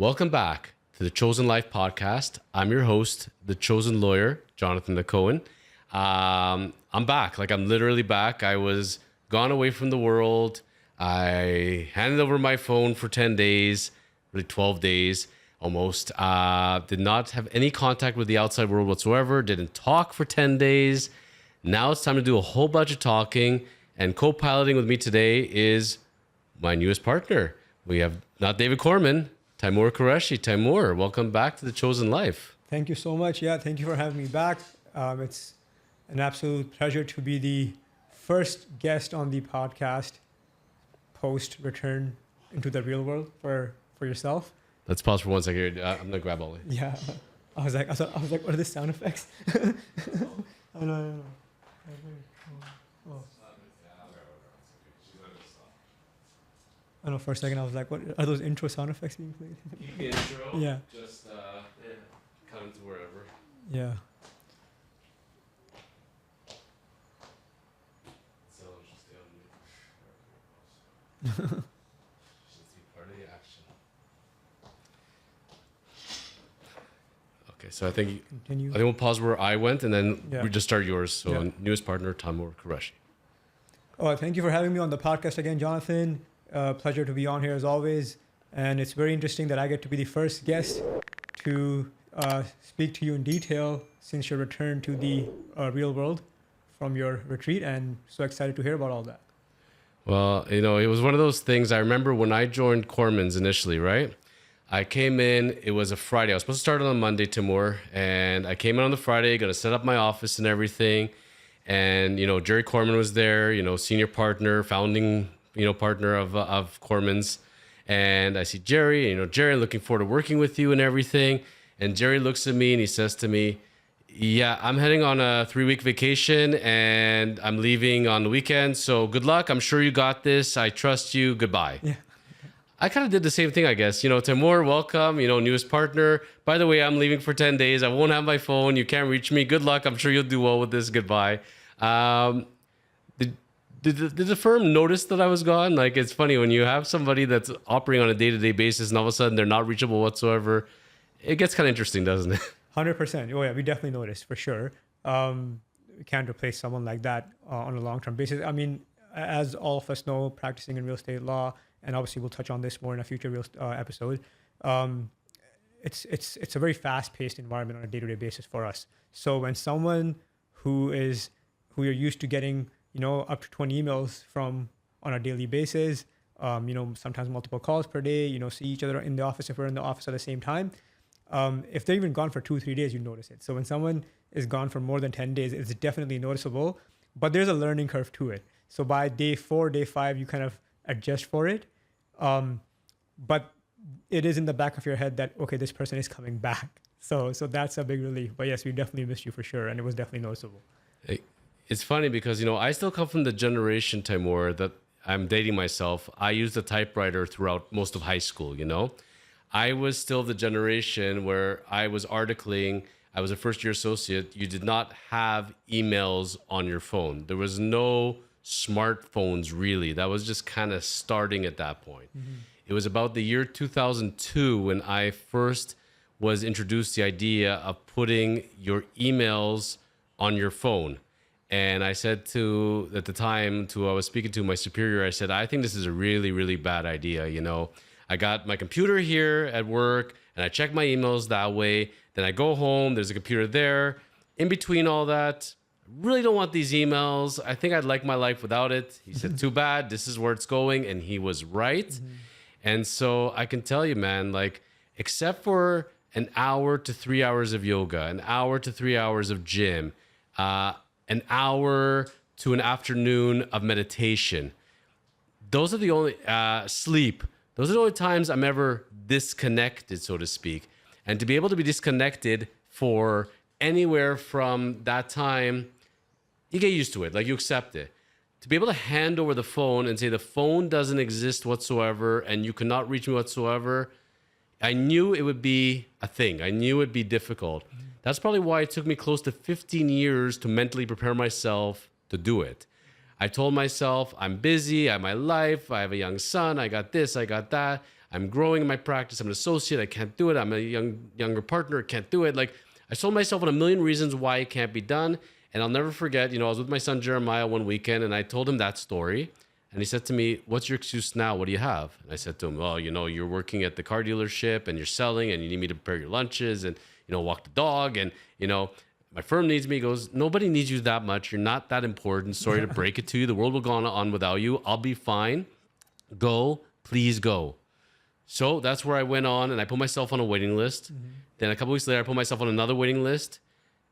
Welcome back to the Chosen Life podcast. I'm your host, the chosen lawyer, Jonathan Hacohen. I'm back. I'm literally back. I was gone away from the world. I handed over my phone for 10 days, really 12 days almost. Did not have any contact with the outside world whatsoever. Didn't talk for 10 days. Now it's time to do a whole bunch of talking. And co-piloting with me today is my newest partner. We have not David Korman, Taimoor Qureshi. Taimoor, welcome back to the Chosen Life. Thank you so much. Yeah, thank you for having me back. It's an absolute pleasure to be the first guest on the podcast post return into the real world for yourself. Let's pause for 1 second. I'm gonna grab all of it. Yeah, I was like, what are the sound effects? I know. Oh. I know, for a second I was like, what are those intro sound effects being played? The intro? Yeah. Just cut them to wherever. Yeah. So just stay on mute. Just be part of the action. Okay, so I think we'll pause where I went and then we just start yours. So newest partner, Taimoor Qureshi. Oh, thank you for having me on the podcast again, Jonathan. Pleasure to be on here as always. And it's very interesting that I get to be the first guest to speak to you in detail since your return to the real world from your retreat. And so excited to hear about all that. Well, it was one of those things. I remember when I joined Kormans initially, right? I came in, it was a Friday. I was supposed to start on a Monday, Taimoor. And I came in on the Friday, going to set up my office and everything. And, Jerry Korman was there, senior partner, founding partner of Kormans. And I see Jerry, Jerry, looking forward to working with you and everything. And Jerry looks at me and he says to me, yeah, I'm heading on a 3-week vacation and I'm leaving on the weekend. So good luck. I'm sure you got this. I trust you. Goodbye. Yeah. I kind of did the same thing, I guess. Taimoor, welcome, newest partner. By the way, I'm leaving for 10 days. I won't have my phone. You can't reach me. Good luck. I'm sure you'll do well with this. Goodbye. Did the firm notice that I was gone? It's funny when you have somebody that's operating on a day-to-day basis and all of a sudden they're not reachable whatsoever. It gets kind of interesting, doesn't it? 100%. Oh yeah, we definitely noticed for sure. We can't replace someone like that on a long-term basis. I mean, as all of us know, practicing in real estate law, and obviously we'll touch on this more in a future episode. It's a very fast-paced environment on a day-to-day basis for us. So when someone who you're used to getting up to 20 emails from on a daily basis, sometimes multiple calls per day, see each other in the office if we're in the office at the same time. If they're even gone for 2-3 days, you notice it. So when someone is gone for more than 10 days, it's definitely noticeable, but there's a learning curve to it. So by day 4, day 5, you kind of adjust for it. But it is in the back of your head that, okay, this person is coming back. So that's a big relief. But yes, we definitely missed you for sure. And it was definitely noticeable. It's funny because, I still come from the generation, Taimoor, that I'm dating myself. I used a typewriter throughout most of high school, I was still the generation where I was articling. I was a first-year associate. You did not have emails on your phone. There was no smartphones, really. That was just kind of starting at that point. Mm-hmm. It was about the year 2002 when I first was introduced to the idea of putting your emails on your phone. And I said at the time I was speaking to my superior, I said, I think this is a really, really bad idea. I got my computer here at work and I check my emails that way. Then I go home, there's a computer there. In between all that, I really don't want these emails. I think I'd like my life without it. He said, too bad, this is where it's going. And he was right. Mm-hmm. And so I can tell you, man, except for an hour to 3 hours of yoga, an hour to 3 hours of gym, an hour to an afternoon of meditation. Those are the only sleep. Those are the only times I'm ever disconnected, so to speak. And to be able to be disconnected for anywhere from that time, you get used to it. You accept it. To be able to hand over the phone and say the phone doesn't exist whatsoever and you cannot reach me whatsoever, I knew it would be a thing. I knew it'd be difficult. Mm-hmm. That's probably why it took me close to 15 years to mentally prepare myself to do it. I told myself, I'm busy, I have my life, I have a young son, I got this, I got that. I'm growing in my practice. I'm an associate. I can't do it. I'm a younger partner. Can't do it. Like I told myself a million reasons why it can't be done. And I'll never forget, I was with my son Jeremiah one weekend and I told him that story. And he said to me, what's your excuse now? What do you have? And I said to him, well, you're working at the car dealership and you're selling and you need me to prepare your lunches and, walk the dog. And, my firm needs me. He goes, nobody needs you that much. You're not that important. Sorry to break it to you. The world will go on without you. I'll be fine. Go, please go. So that's where I went on and I put myself on a waiting list. Mm-hmm. Then a couple weeks later, I put myself on another waiting list.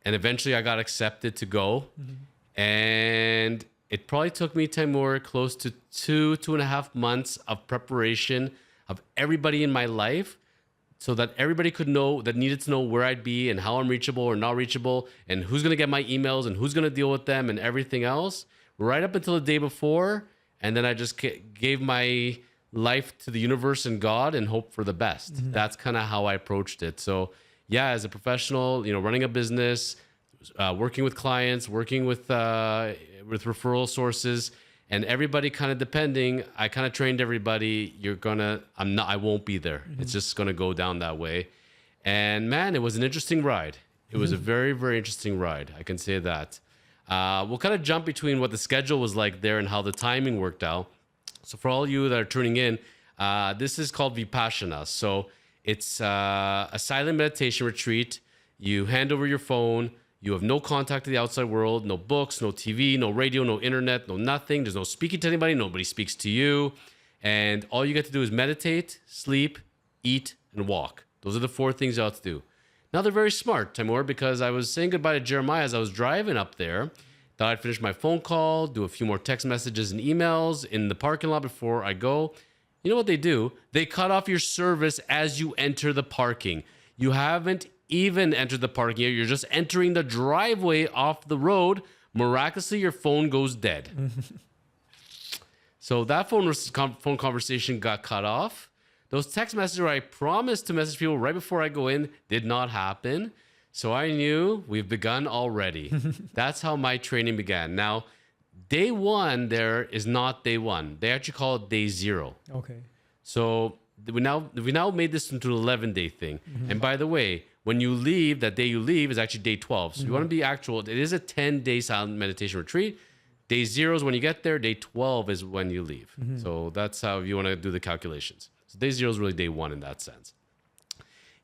And eventually I got accepted to go. Mm-hmm. And it probably took me, Taimoor, close to 2.5 months of preparation of everybody in my life so that everybody could know, that needed to know where I'd be and how I'm reachable or not reachable and who's going to get my emails and who's going to deal with them and everything else right up until the day before. And then I just gave my life to the universe and God and hope for the best. Mm-hmm. That's kind of how I approached it. So yeah, as a professional, running a business, working with clients, working with referral sources, and everybody kind of depending. I kind of trained everybody. I won't be there. Mm-hmm. It's just going to go down that way. And man, it was an interesting ride. It was a very, very interesting ride. I can say that. We'll kind of jump between what the schedule was like there and how the timing worked out. So for all you that are tuning in, this is called Vipassana. So it's a silent meditation retreat. You hand over your phone. You have no contact to the outside world, no books, no TV, no radio, no internet, no nothing. There's no speaking to anybody. Nobody speaks to you. And all you get to do is meditate, sleep, eat, and walk. Those are the 4 things you have to do. Now they're very smart, Taimoor, because I was saying goodbye to Jeremiah as I was driving up there. Thought I'd finish my phone call, do a few more text messages and emails in the parking lot before I go. You know what they do? They cut off your service as you enter the parking. You haven't even entered the parking yet. You're just entering the driveway off the road. Miraculously, your phone goes dead. So that phone conversation got cut off. Those text messages where I promised to message people right before I go in did not happen. So I knew we've begun already. That's how my training began. Now, day 1 there is not day 1. They actually call it day 0. Okay. So we now made this into an 11-day thing. Mm-hmm. And by the way, when you leave, that day you leave is actually day 12. So you want to be actual. It is a 10-day silent meditation retreat. Day 0 is when you get there. Day 12 is when you leave. Mm-hmm. So that's how you want to do the calculations. So day 0 is really day 1 in that sense.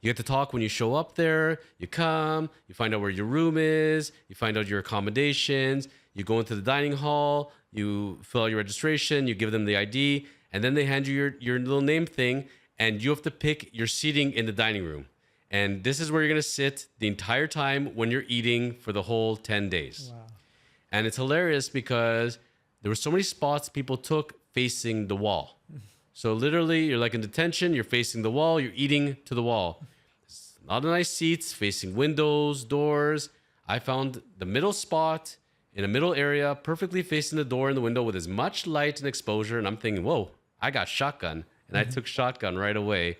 You get to talk when you show up there. You come, you find out where your room is, you find out your accommodations, you go into the dining hall, you fill out your registration, you give them the ID, and then they hand you your little name thing, and you have to pick your seating in the dining room. And this is where you're going to sit the entire time when you're eating for the whole 10 days. Wow. And it's hilarious because there were so many spots people took facing the wall. So literally, you're like in detention, you're facing the wall, you're eating to the wall. Not nice seats, facing windows, doors. I found the middle spot in a middle area, perfectly facing the door and the window with as much light and exposure. And I'm thinking, whoa, I got shotgun. And I took shotgun right away.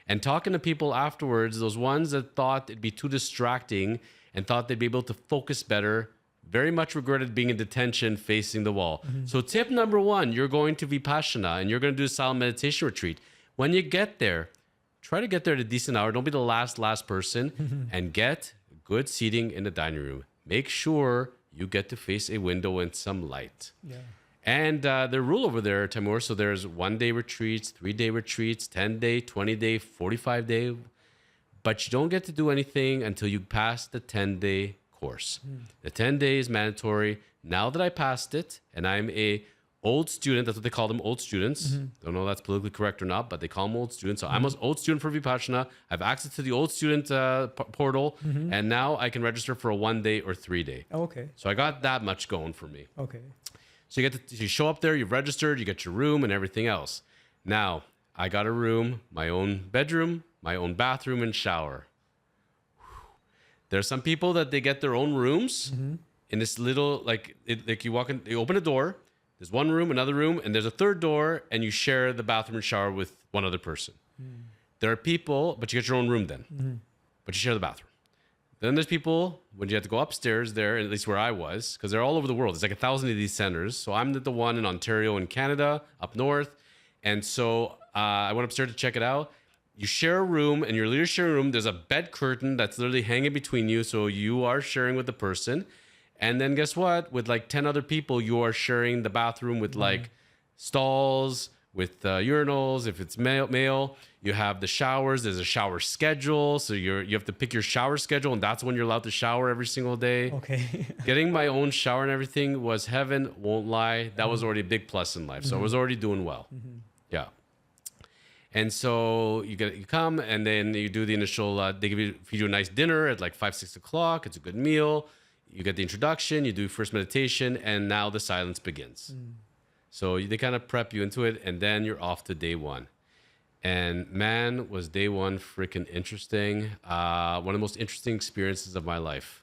And talking to people afterwards, those ones that thought it'd be too distracting and thought they'd be able to focus better, very much regretted being in detention facing the wall. Mm-hmm. So tip number 1, you're going to Vipassana and you're going to do a silent meditation retreat. When you get there, try to get there at a decent hour. Don't be the last person and get good seating in the dining room. Make sure you get to face a window and some light. Yeah. And the rule over there, Taimoor, so there's 1-day retreats, 3-day retreats, 10-day, 20-day, 45-day. But you don't get to do anything until you pass the 10-day course. The 10 days mandatory. Now that I passed it and I'm a old student, that's what they call them, old students. Don't know if that's politically correct or not, but they call them old students. So I'm an old student for Vipassana. I have access to the old student portal, and now I can register for a 1-day or 3-day. Oh, okay. So I got that much going for me. Okay. So you show up there, you've registered, you get your room and everything else. Now, I got a room, my own bedroom, my own bathroom and shower. There are some people that they get their own rooms in this little, like you walk in, you open a door, there's one room, another room, and there's a third door, and you share the bathroom and shower with one other person. There are people, but you get your own room then, but you share the bathroom. Then there's people when you have to go upstairs there, at least where I was, because they're all over the world. There's like 1,000 of these centers. So I'm the one in Ontario in Canada, up north. And so I went upstairs to check it out. You share a room, and your leader sharing a room. There's a bed curtain that's literally hanging between you. So you are sharing with the person. And then guess what? With like 10 other people, you are sharing the bathroom with like stalls, with urinals. If it's male, you have the showers. There's a shower schedule. So you have to pick your shower schedule, and that's when you're allowed to shower every single day. Okay. Getting my own shower and everything was heaven, won't lie. That was already a big plus in life. So I was already doing well. Yeah. And so you come, and then you do the initial, they feed you a nice dinner at like 5, 6 o'clock. It's a good meal. You get the introduction, you do first meditation, and now the silence begins. So they kind of prep you into it, and then you're off to day one. And man, was day one freaking interesting. One of the most interesting experiences of my life.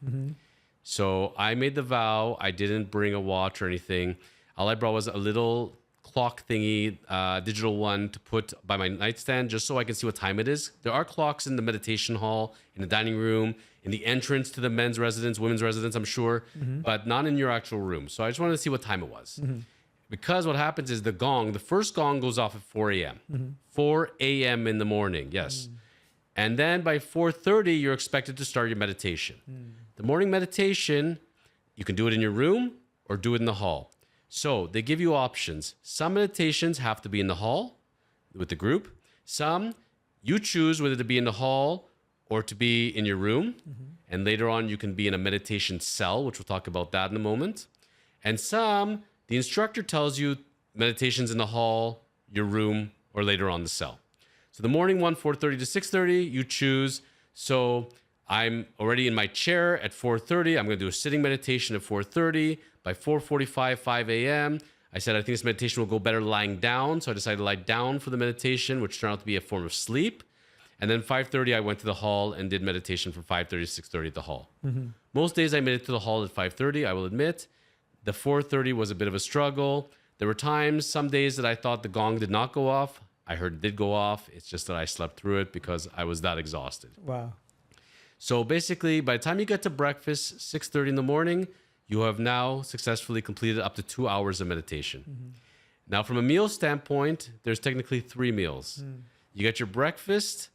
So I made the vow. I didn't bring a watch or anything. All I brought was a little clock thingy, digital one to put by my nightstand just so I can see what time it is. There are clocks in the meditation hall, in the dining room, in the entrance to the men's residence, women's residence, I'm sure, but not in your actual room. So I just wanted to see what time it was. Because what happens is the first gong goes off at 4 a.m. 4 a.m. in the morning, yes. And then by 4:30, you're expected to start your meditation. The morning meditation, you can do it in your room or do it in the hall. So they give you options. Some meditations have to be in the hall with the group. Some, you choose whether to be in the hall or to be in your room. And later on, you can be in a meditation cell, which we'll talk about that in a moment. And some, the instructor tells you meditations in the hall, your room, or later on the cell. So the morning one, 4:30 to 6:30, you choose. So I'm already in my chair at 4:30. I'm going to do a sitting meditation at 4:30. By 4:45, 5 a.m., I said, I think this meditation will go better lying down. So I decided to lie down for the meditation, which turned out to be a form of sleep. And then 5:30, I went to the hall and did meditation from 5:30 to 6:30 at the hall. Most days I made it to the hall at 5:30, I will admit. The 4:30 was a bit of a struggle. There were times, some days that I thought the gong did not go off. I heard it did go off. It's just that I slept through it because I was that exhausted. Wow. So basically, by the time you get to breakfast, 6:30 in the morning, you have now successfully completed up to 2 hours of meditation. Now, from a meal standpoint, there's technically 3 meals. You get your breakfast,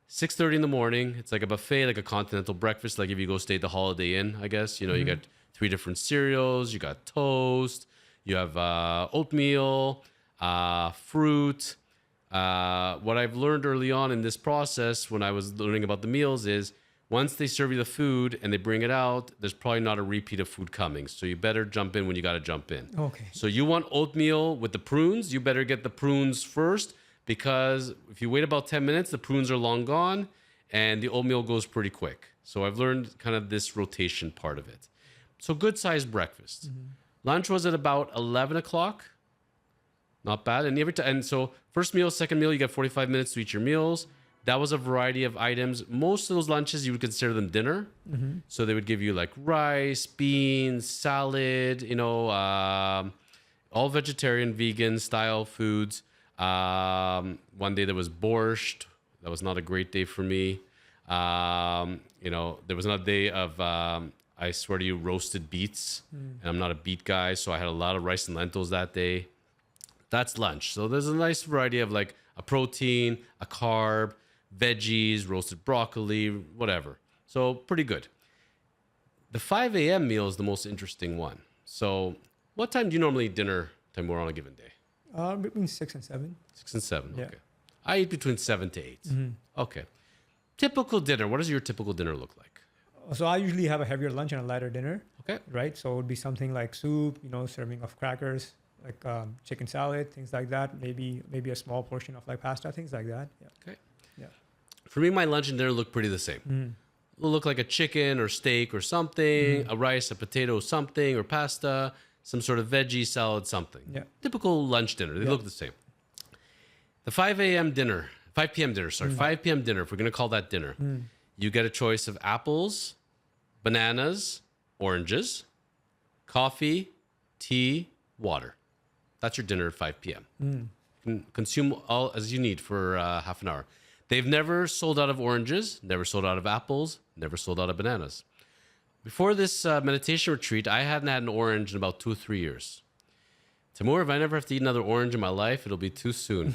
6:30 in the morning. It's like a buffet, like a continental breakfast, like if you go stay at the Holiday Inn, I guess. You know, you get 3 different cereals, you got toast, you have oatmeal, fruit. What I've learned early on in this process when I was learning about the meals is once they serve you the food and they bring it out, there's probably not a repeat of food coming. So you better jump in when you got to jump in. Okay. So you want oatmeal with the prunes, you better get the prunes first because if you wait about 10 minutes, the prunes are long gone and the oatmeal goes pretty quick. So I've learned kind of this rotation part of it. So good sized breakfast. Lunch was at about 11 o'clock. Not bad. And so first meal, second meal, you got 45 minutes to eat your meals. That was a variety of items. Most of those lunches, you would consider them dinner. So they would give you like rice, beans, salad, you know, all vegetarian, vegan style foods. One day there was borscht. That was not a great day for me. You know, there was another day of, I swear to you, roasted beets. And I'm not a beet guy, so I had a lot of rice and lentils that day. That's lunch. So there's a nice variety of like a protein, a carb, veggies, roasted broccoli, whatever. So pretty good. The 5 a.m. meal is the most interesting one. So what time do you normally eat dinner, Taimoor, on a given day? Between 6 and 7. 6 and 7, Yeah. okay. I eat between 7 to 8. Okay. Typical dinner. What does your typical dinner look like? So I usually have a heavier lunch and a lighter dinner. Okay. Right. So it would be something like soup, you know, serving of crackers, like chicken salad, things like that. Maybe a small portion of like pasta, things like that. Yeah. Okay. Yeah. For me, my lunch and dinner look pretty the same. It'll look like a chicken or steak or something, a rice, a potato, something, or pasta, some sort of veggie salad, something. Yeah. Typical lunch dinner. They look the same. The 5 p.m. dinner, 5 p.m. dinner, if we're going to call that dinner, you get a choice of apples, bananas, oranges, coffee, tea, water. That's your dinner at 5 p.m. You can consume all as you need for half an hour. They've never sold out of oranges, never sold out of apples, never sold out of bananas. Before this meditation retreat, I hadn't had an orange in about 2 or 3 years. Taimoor, if I never have to eat another orange in my life, it'll be too soon.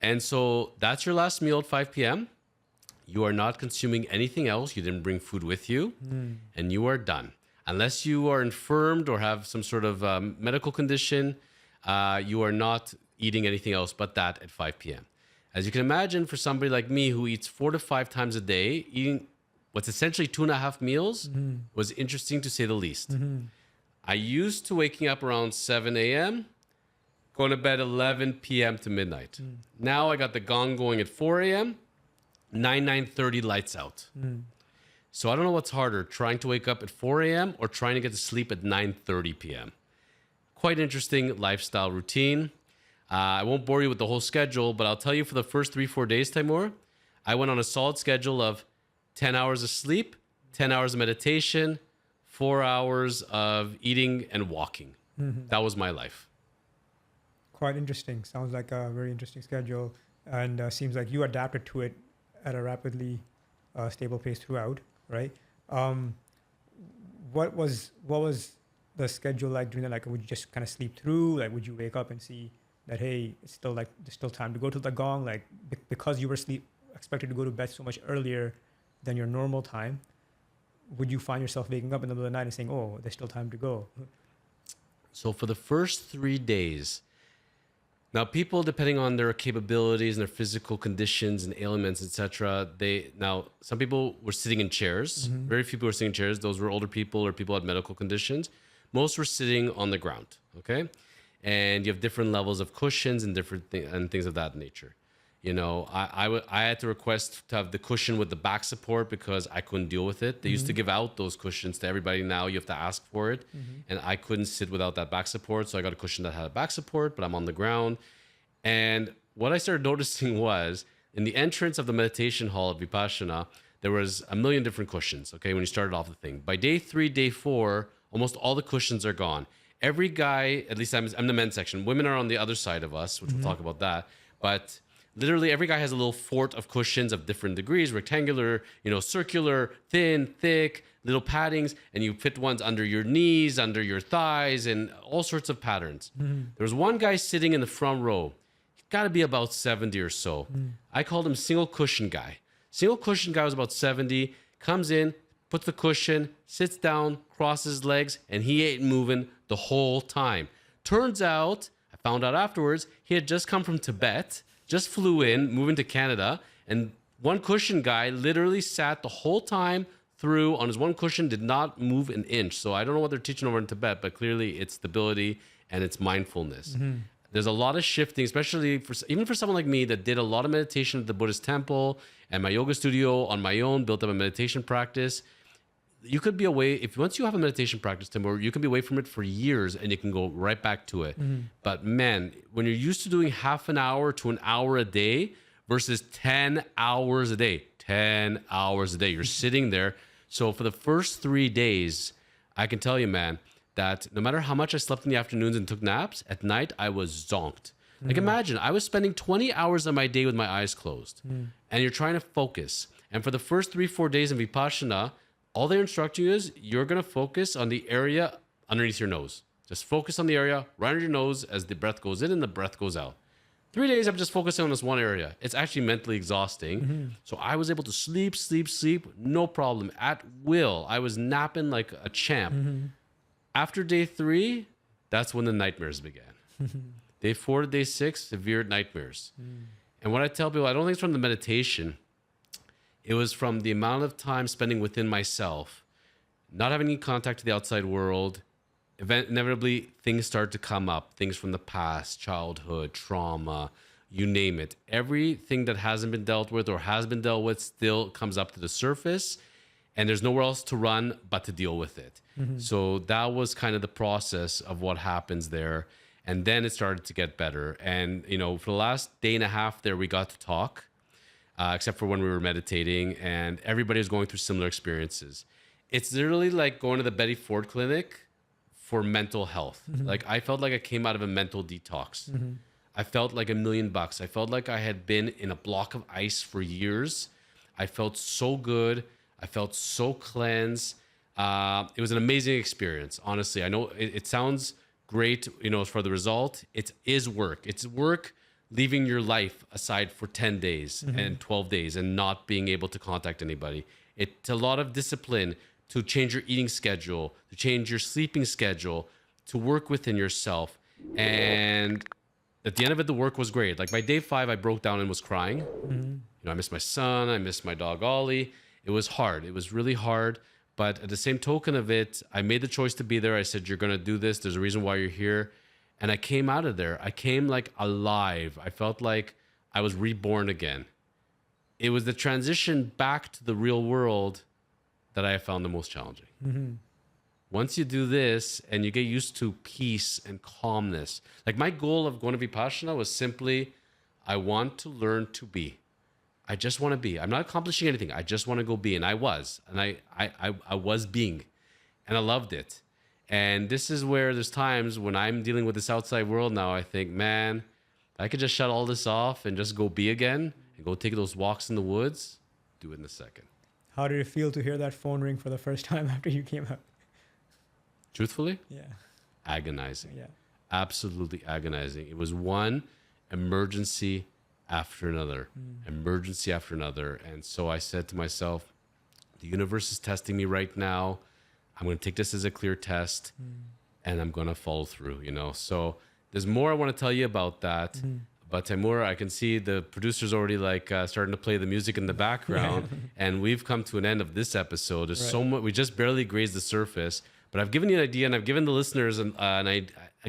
And so that's your last meal at 5 p.m. You are not consuming anything else. You didn't bring food with you, and you are done. Unless you are infirmed or have some sort of medical condition, you are not eating anything else but that at 5 p.m. As you can imagine, for somebody like me who eats 4 to 5 times a day, eating what's essentially 2.5 meals was interesting to say the least. I used to waking up around 7 a.m., going to bed 11 p.m. to midnight. Now I got the gong going at 4 a.m., 9:30 lights out. So I don't know what's harder, trying to wake up at 4 a.m. or trying to get to sleep at 9:30 p.m. Quite interesting lifestyle routine. I won't bore you with the whole schedule, but I'll tell you for the first 3-4 days, Taimoor, I went on a solid schedule of 10 hours of sleep, 10 hours of meditation, 4 hours of eating and walking. That was my life. Quite interesting. Sounds like a very interesting schedule, and seems like you adapted to it at a rapidly stable pace throughout, right? What was the schedule like during that? Like, would you just kind of sleep through? Like, would you wake up and see that, hey, it's still like there's still time to go to the gong? Like, because you were expected to go to bed so much earlier than your normal time, would you find yourself waking up in the middle of the night and saying, oh, there's still time to go? So for the first 3 days, now people, depending on their capabilities and their physical conditions and ailments, etc., some people were sitting in chairs. Very few people were sitting in chairs. Those were older people or people had medical conditions. Most were sitting on the ground. Okay, and you have different levels of cushions and different things of that nature. You know, I had to request to have the cushion with the back support because I couldn't deal with it. They used to give out those cushions to everybody. Now you have to ask for it. And I couldn't sit without that back support. So I got a cushion that had a back support, but I'm on the ground. And what I started noticing was in the entrance of the meditation hall at Vipassana, there was a million different cushions, okay, when you started off the thing. By day 3, day 4, almost all the cushions are gone. Every guy, at least I'm the men's section. Women are on the other side of us, which we'll talk about that. But literally every guy has a little fort of cushions of different degrees, rectangular, circular, thin, thick, little paddings, and you fit ones under your knees, under your thighs, and all sorts of patterns. There was one guy sitting in the front row. He's got to be about 70 or so. I called him single cushion guy. Single cushion guy was about 70, comes in, puts the cushion, sits down, crosses legs, and he ain't moving the whole time. Turns out, I found out afterwards, he had just come from Tibet, just flew in, moving to Canada, and one cushion guy literally sat the whole time through on his one cushion, did not move an inch. So I don't know what they're teaching over in Tibet, but clearly it's stability and it's mindfulness. There's a lot of shifting, especially even for someone like me that did a lot of meditation at the Buddhist temple and my yoga studio on my own, built up a meditation practice. You could be away, once you have a meditation practice, Taimoor, you can be away from it for years and you can go right back to it. But man, when you're used to doing half an hour to an hour a day versus 10 hours a day, you're sitting there. So for the first 3 days, I can tell you, man, that no matter how much I slept in the afternoons and took naps, at night I was zonked. Like imagine, I was spending 20 hours of my day with my eyes closed and you're trying to focus. And for the first 3-4 days in Vipassana, all they're instructing you is you're going to focus on the area underneath your nose. Just focus on the area right under your nose as the breath goes in and the breath goes out. 3 days, I'm just focusing on this one area. It's actually mentally exhausting. So I was able to sleep, no problem, at will. I was napping like a champ. After day 3, that's when the nightmares began. Day 4 to day 6, severe nightmares. And what I tell people, I don't think it's from the meditation. It was from the amount of time spending within myself, not having any contact to the outside world. Inevitably, things start to come up, things from the past, childhood, trauma, you name it. Everything that hasn't been dealt with or has been dealt with still comes up to the surface, and there's nowhere else to run but to deal with it. So that was kind of the process of what happens there. And then it started to get better. And, for the last day and a half there, we got to talk. Except for when we were meditating, and everybody was going through similar experiences. It's literally like going to the Betty Ford Clinic for mental health. Like I felt like I came out of a mental detox. I felt like $1,000,000. I felt like I had been in a block of ice for years. I felt so good. I felt so cleansed. It was an amazing experience. Honestly, I know it sounds great, for the result. It is work. It's work leaving your life aside for 10 days and 12 days and not being able to contact anybody. It's a lot of discipline to change your eating schedule, to change your sleeping schedule, to work within yourself. And at the end of it, the work was great. Like by day 5, I broke down and was crying. I missed my son. I missed my dog, Ollie. It was hard. It was really hard. But at the same token of it, I made the choice to be there. I said, you're going to do this. There's a reason why you're here. And I came out of there. I came like alive. I felt like I was reborn again. It was the transition back to the real world that I found the most challenging. Once you do this and you get used to peace and calmness, like my goal of going to Vipassana was simply, I want to learn to be. I just want to be. I'm not accomplishing anything. I just want to go be. And I was. And I was being. And I loved it. And this is where there's times when I'm dealing with this outside world now, I think, man, I could just shut all this off and just go be again and go take those walks in the woods. Do it in a second. How did it feel to hear that phone ring for the first time after you came out? Truthfully? Yeah. Agonizing. Yeah. Absolutely agonizing. It was one emergency after another, emergency after another. And so I said to myself, the universe is testing me right now. I'm going to take this as a clear test and I'm going to follow through, So there's more I want to tell you about that. But Taimoor, I can see the producer's already starting to play the music in the background. And we've come to an end of this episode. There's so much, we just barely grazed the surface. But I've given you an idea, and I've given the listeners a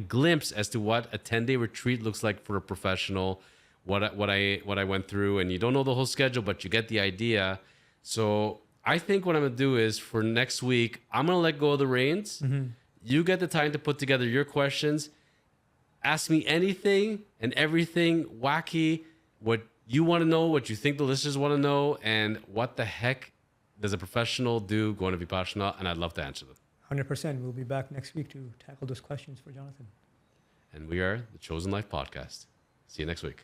glimpse as to what a 10-day retreat looks like for a professional, what I went through. And you don't know the whole schedule, but you get the idea. So I think what I'm going to do is for next week, I'm going to let go of the reins. You get the time to put together your questions. Ask me anything and everything wacky, what you want to know, what you think the listeners want to know, and what the heck does a professional do going to Vipassana? And I'd love to answer them. 100%. We'll be back next week to tackle those questions for Jonathan. And we are the Chosen Life Podcast. See you next week.